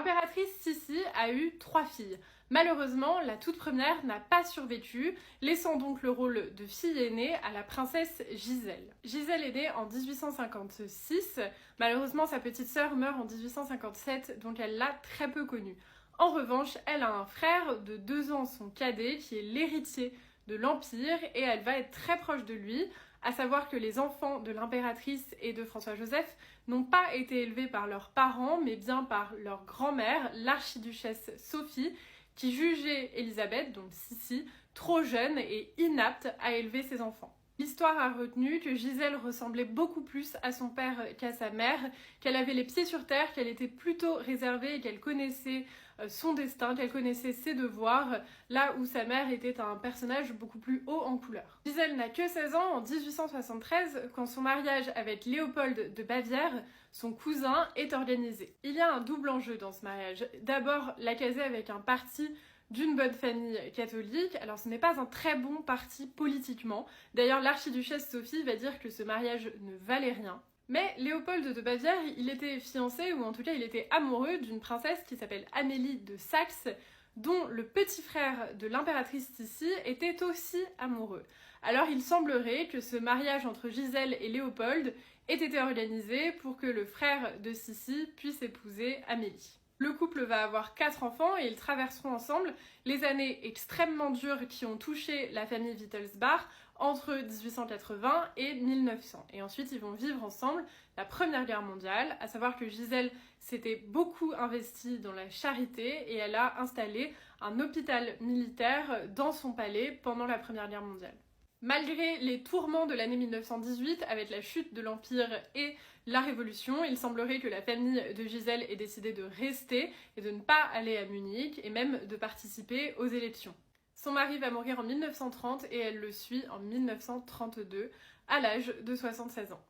L'impératrice Sissi a eu 3 filles. Malheureusement, la toute première n'a pas survécu, laissant donc le rôle de fille aînée à la princesse Gisèle. Gisèle est née en 1856, malheureusement sa petite sœur meurt en 1857, donc elle l'a très peu connue. En revanche, elle a un frère de 2 ans, son cadet, qui est l'héritier de l'Empire, et elle va être très proche de lui, à savoir que les enfants de l'impératrice et de François-Joseph n'ont pas été élevés par leurs parents, mais bien par leur grand-mère, l'archiduchesse Sophie, qui jugeait Élisabeth, donc Sissi, trop jeune et inapte à élever ses enfants. L'histoire a retenu que Gisèle ressemblait beaucoup plus à son père qu'à sa mère, qu'elle avait les pieds sur terre, qu'elle était plutôt réservée et qu'elle connaissait son destin, qu'elle connaissait ses devoirs, là où sa mère était un personnage beaucoup plus haut en couleur. Gisèle n'a que 16 ans en 1873 quand son mariage avec Léopold de Bavière, son cousin, est organisé. Il y a un double enjeu dans ce mariage. D'abord, la caser avec un parti d'une bonne famille catholique. Alors ce n'est pas un très bon parti politiquement. D'ailleurs, l'archiduchesse Sophie va dire que ce mariage ne valait rien. Mais Léopold de Bavière, il était fiancé, ou en tout cas il était amoureux d'une princesse qui s'appelle Amélie de Saxe, dont le petit frère de l'impératrice Sissi était aussi amoureux. Alors il semblerait que ce mariage entre Gisèle et Léopold ait été organisé pour que le frère de Sissi puisse épouser Amélie. Le couple va avoir 4 enfants et ils traverseront ensemble les années extrêmement dures qui ont touché la famille Wittelsbach entre 1880 et 1900. Et ensuite, ils vont vivre ensemble la Première Guerre mondiale, à savoir que Gisèle s'était beaucoup investie dans la charité et elle a installé un hôpital militaire dans son palais pendant la Première Guerre mondiale. Malgré les tourments de l'année 1918, avec la chute de l'Empire et la Révolution, il semblerait que la famille de Gisèle ait décidé de rester et de ne pas aller à Munich et même de participer aux élections. Son mari va mourir en 1930 et elle le suit en 1932 à l'âge de 76 ans.